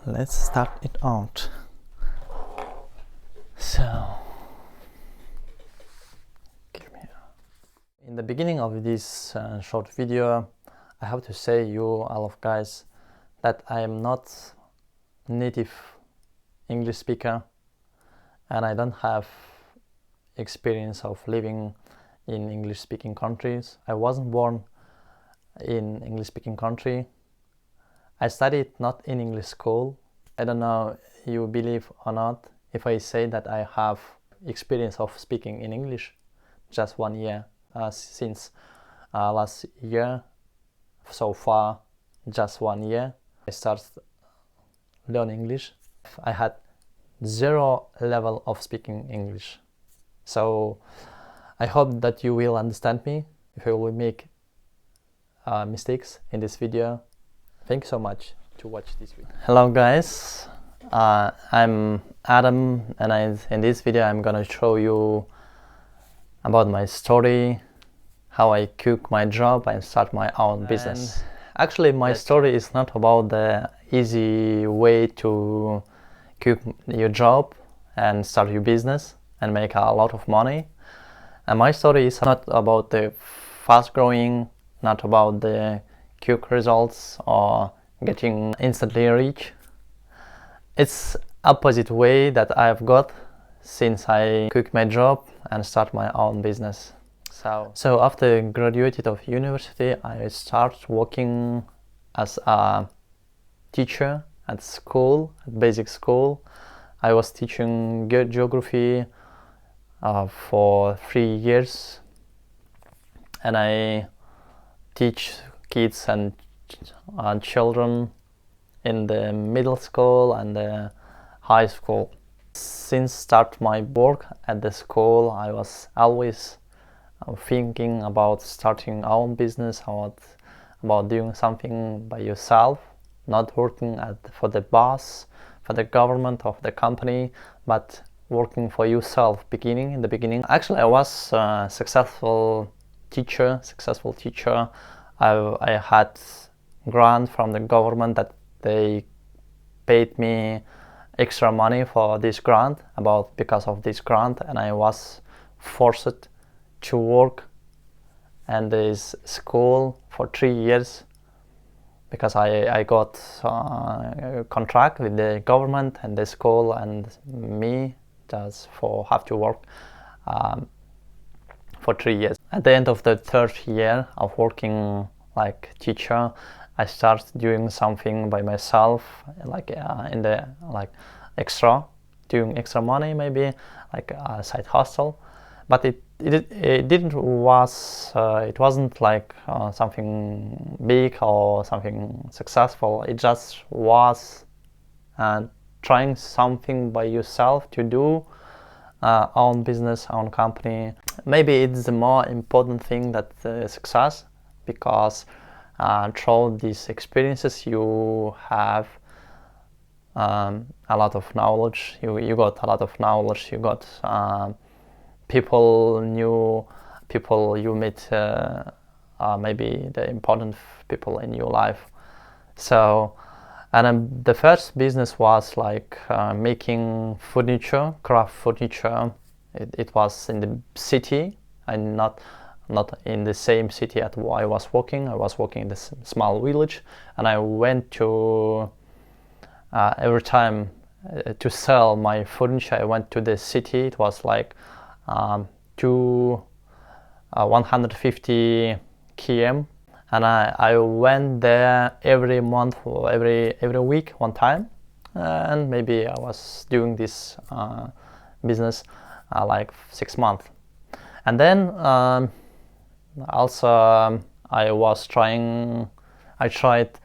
let's start it out. So, in the beginning of this short video, I have to say you all of guys that I am not native English speaker and I don't have experience of living in English speaking countries. I wasn't born in English speaking country. I studied not in English school. I don't know you believe or not if I say that I have experience of speaking in English just 1 year since last year. So far just 1 year I started learning English. I had zero level of speaking English. So I hope that you will understand me if I will make mistakes in this video. Thank you so much to watch this video. Hello guys, I'm Adam and in this video I'm gonna show you about my story, how I quit my job and start my own business. Actually my story is not about the easy way to quit your job and start your business and make a lot of money. And my story is not about the fast growing, not about the quick results or getting instantly rich. It's opposite way that I've got since I quit my job and start my own business. So after graduated of university, I start working as a teacher at school, at basic school. I was teaching geography for 3 years, and I teach kids and children in the middle school and the high school. Since start my work at the school, I was always thinking about starting our own business, about doing something by yourself, not working for the boss, for the government of the company, but working for yourself. In the beginning, actually I was a successful teacher. I had grant from the government that they paid me extra money for this grant because of this grant, and I was forced to work in this school for 3 years because I got a contract with the government and the school and me just have to work for 3 years. At the end of the 3rd year of working like teacher, I started doing something by myself, like in the doing extra money, maybe like a side hustle. But it wasn't like something big or something successful. It just was trying something by yourself to do own business, own company. Maybe it's the more important thing that success, because through these experiences you have a lot of knowledge. You got a lot of knowledge. You got new people you meet, maybe the important people in your life. So, and the first business was like making furniture, craft furniture. It was in the city and not in the same city at where I was working. I was working in this small village, and I went to every time to sell my furniture. I went to the city. It was like 150 km, and I went there every month or every week one time, and maybe I was doing this business like 6 months. And then also I tried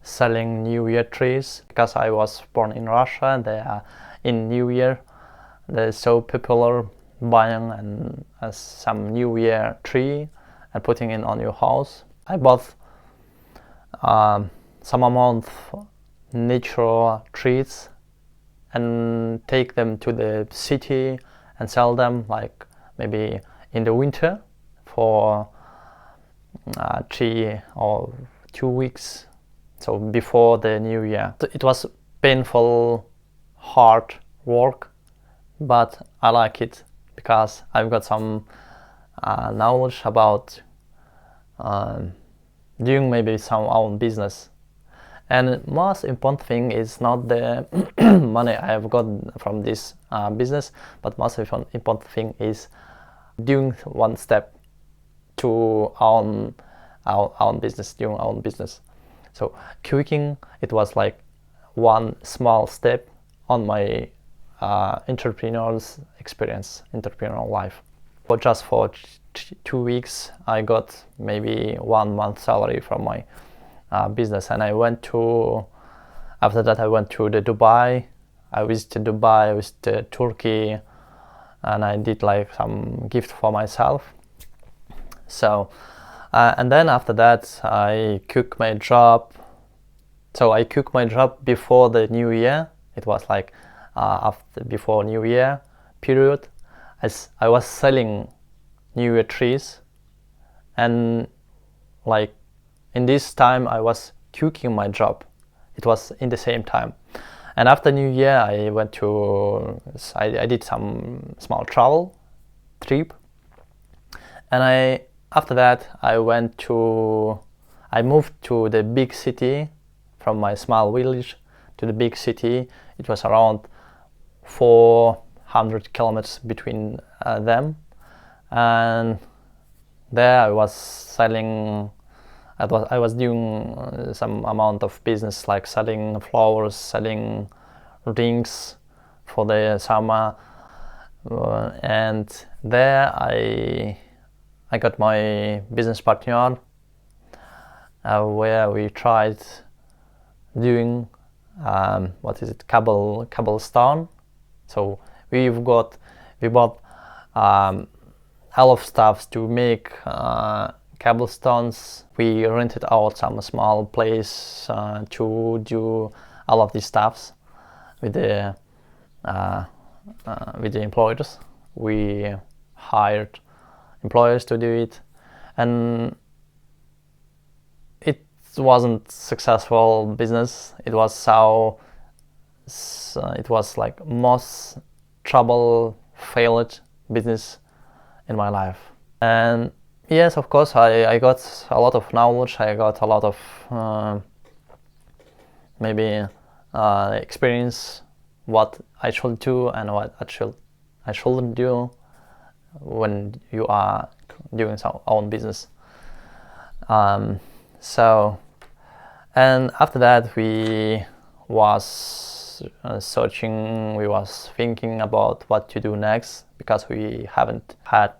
selling New Year trees because I was born in Russia, and in New Year they're so popular buying and some New Year tree and putting it on your house. I bought some amount of natural trees and take them to the city and sell them, like maybe in the winter for 3 or 2 weeks, so before the New Year. It was painful, hard work, but I like it because I've got some knowledge about doing maybe some own business. And most important thing is not the money I have got from this business, but most important thing is doing one step to our own business, doing our own business. So cooking, it was like one small step on my entrepreneur's experience, entrepreneurial life. But just for 2 weeks, I got maybe 1 month salary from my business, and after that I went to the Dubai. I visited Dubai, I visited Turkey, and I did like some gift for myself. So and then after that I cooked my job. So I cooked my job before the new year. It was like before New Year period, as I was selling New Year trees, and like in this time I was cooking my job. It was in the same time. And after New Year I did some small travel trip, and after that I moved to the big city from my small village to the big city. It was around 400 kilometers between them, and there I was doing some amount of business, like selling flowers, selling rings for the summer, and there I got my business partner, where we tried doing cobblestone. So we bought all of stuff to make cobblestones. We rented out some small place to do all of these stuffs with the employers. We hired employers to do it, and it wasn't successful business. It was like most trouble failed business in my life. And yes, of course, I got a lot of knowledge. I got a lot of experience, what I should do and what I shouldn't do when you are doing some own business. So, and after that we was searching, we was thinking about what to do next, because we haven't had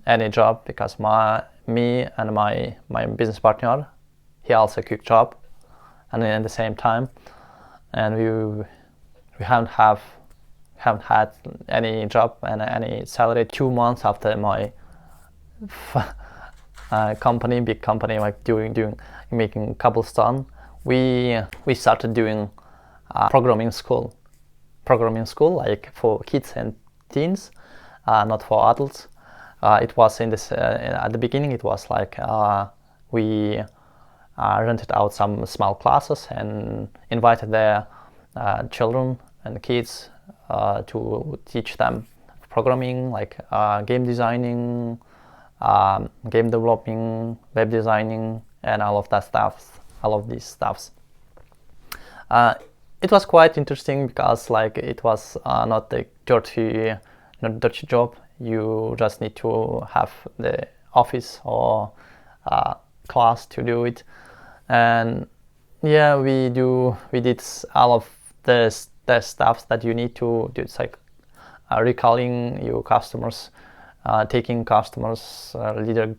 any job, because me and my business partner, he also quit job, and at the same time, and we haven't had any job and any salary. 2 months after my big company, like making cobblestone, we started doing programming school, like for kids and teens, not for adults. It was at the beginning. It was like we rented out some small classes and invited their children and kids to teach them programming, like game designing, game developing, web designing, and all of these stuffs. It was quite interesting because like it was not a dirty job. You just need to have the office or class to do it. And yeah, we did all of the stuff that you need to do. It's like recalling your customers, taking customers, lead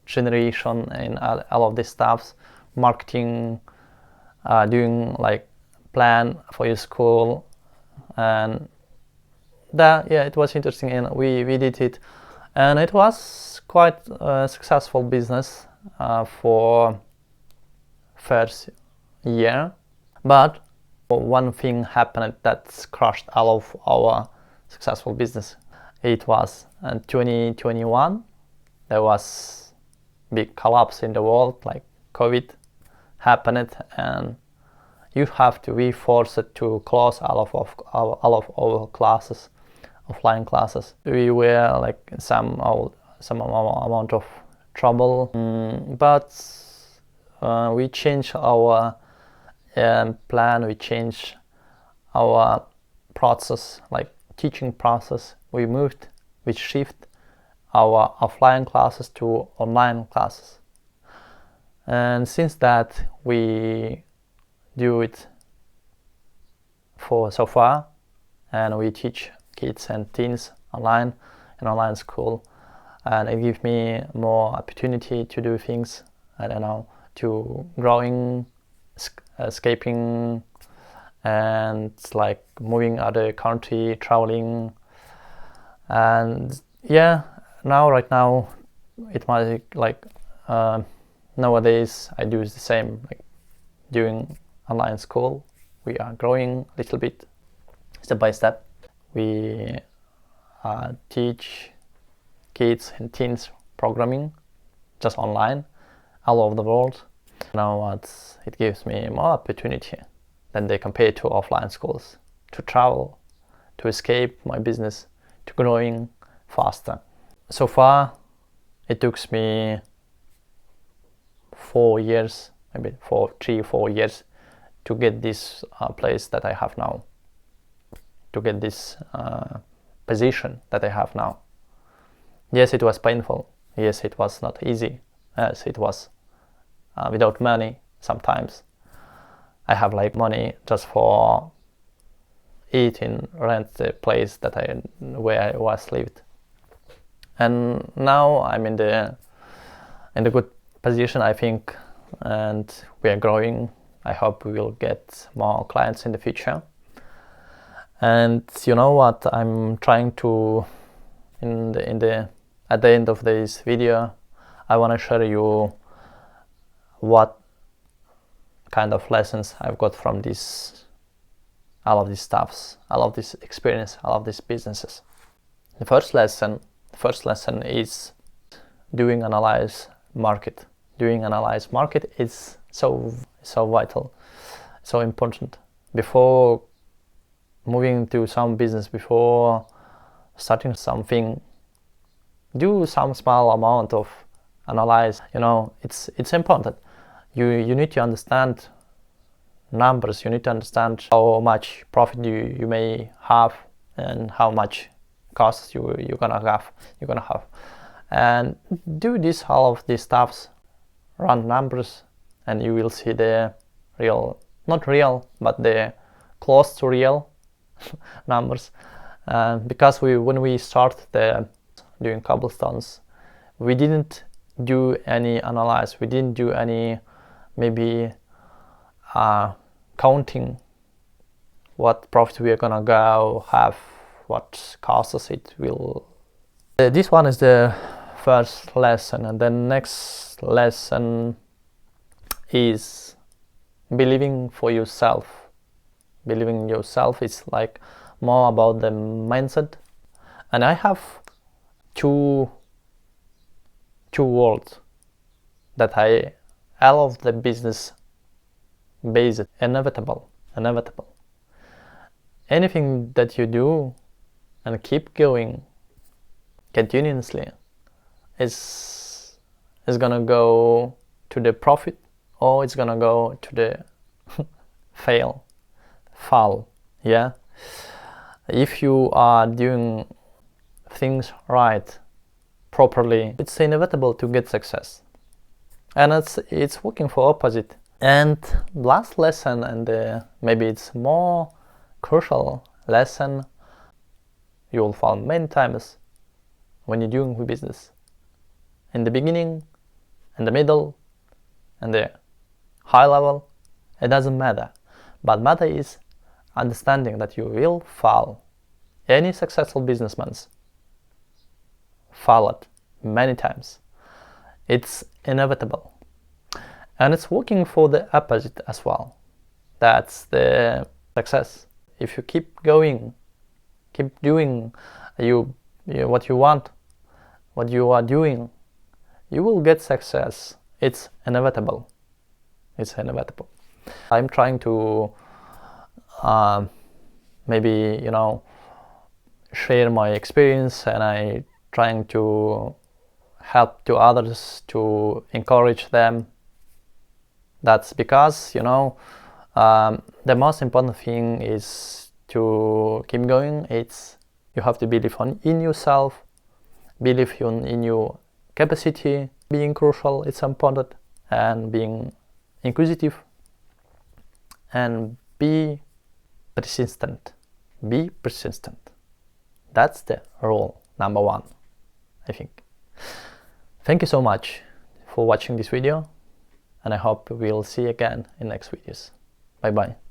generation, and all of these stuffs, marketing, doing like plan for your school, and that, yeah, it was interesting, and we did it, and it was quite a successful business for first year. But one thing happened that crushed all of our successful business. It was in 2021. There was big collapse in the world, like COVID happened, and you have to be forced to close all of our classes, offline classes. We were like some amount of trouble, but we changed our plan. We changed our process, like teaching process. We shift our offline classes to online classes, and since that we do it for so far, and we teach kids and teens online in online school, and it gives me more opportunity to do things, I don't know, to growing, escaping, and like moving other country, traveling. And yeah, right now it might like nowadays I do the same, like doing online school. We are growing a little bit, step by step. We teach kids and teens programming just online all over the world. Now it gives me more opportunity than they compare to offline schools, to travel, to escape my business, to growing faster. So far it took me 4 years, maybe 3-4 years to get this place that I have now, to get this position that I have now. Yes, it was painful. Yes, it was not easy. Yes, it was without money sometimes. I have like money just for eating, rent the place where I was lived. And now I'm in the good position, I think, and we are growing. I hope we will get more clients in the future. And you know what, I'm trying to at the end of this video, I want to share you what kind of lessons I've got from all of these stuffs, all of this experience, all of these businesses. The first lesson is doing analyze market. Doing analyze market is so vital, so important. Before moving to some business, before starting something, do some small amount of analyze. You know, it's important. You need to understand numbers. You need to understand how much profit you may have and how much costs you're gonna have, and do all of these stuffs, run numbers, and you will see the real, not real, but the close to real numbers. Because when we started doing cobblestones, we didn't do any analyze. We didn't do any maybe counting what profit we are gonna go have, what costs it will. This one is the first lesson, and the next lesson is believing for yourself. Believing in yourself is like more about the mindset. And I have two words that all of the business based, inevitable. Anything that you do and keep going continuously is gonna go to the profit, or it's gonna go to the fall. Yeah, if you are doing things right, properly, it's inevitable to get success, and it's working for opposite. And last lesson, and maybe it's more crucial lesson you will find many times when you're doing business. In the beginning, in the middle, and the high level, it doesn't matter. But matter is understanding that you will fail. Any successful businessman failed many times. It's inevitable. And it's working for the opposite as well. That's the success. If you keep going, keep doing what you want, what you are doing, you will get success. It's inevitable. It's inevitable. I'm trying to maybe, you know, share my experience, and I trying to help to others, to encourage them. That's because, you know, the most important thing is to keep going. It's you have to believe in yourself, believe in your capacity. Being crucial, it's important, and being inquisitive, and be persistent. Be persistent. That's the rule number one, I think. Thank you so much for watching this video, and I hope we'll see you again in next videos. Bye bye.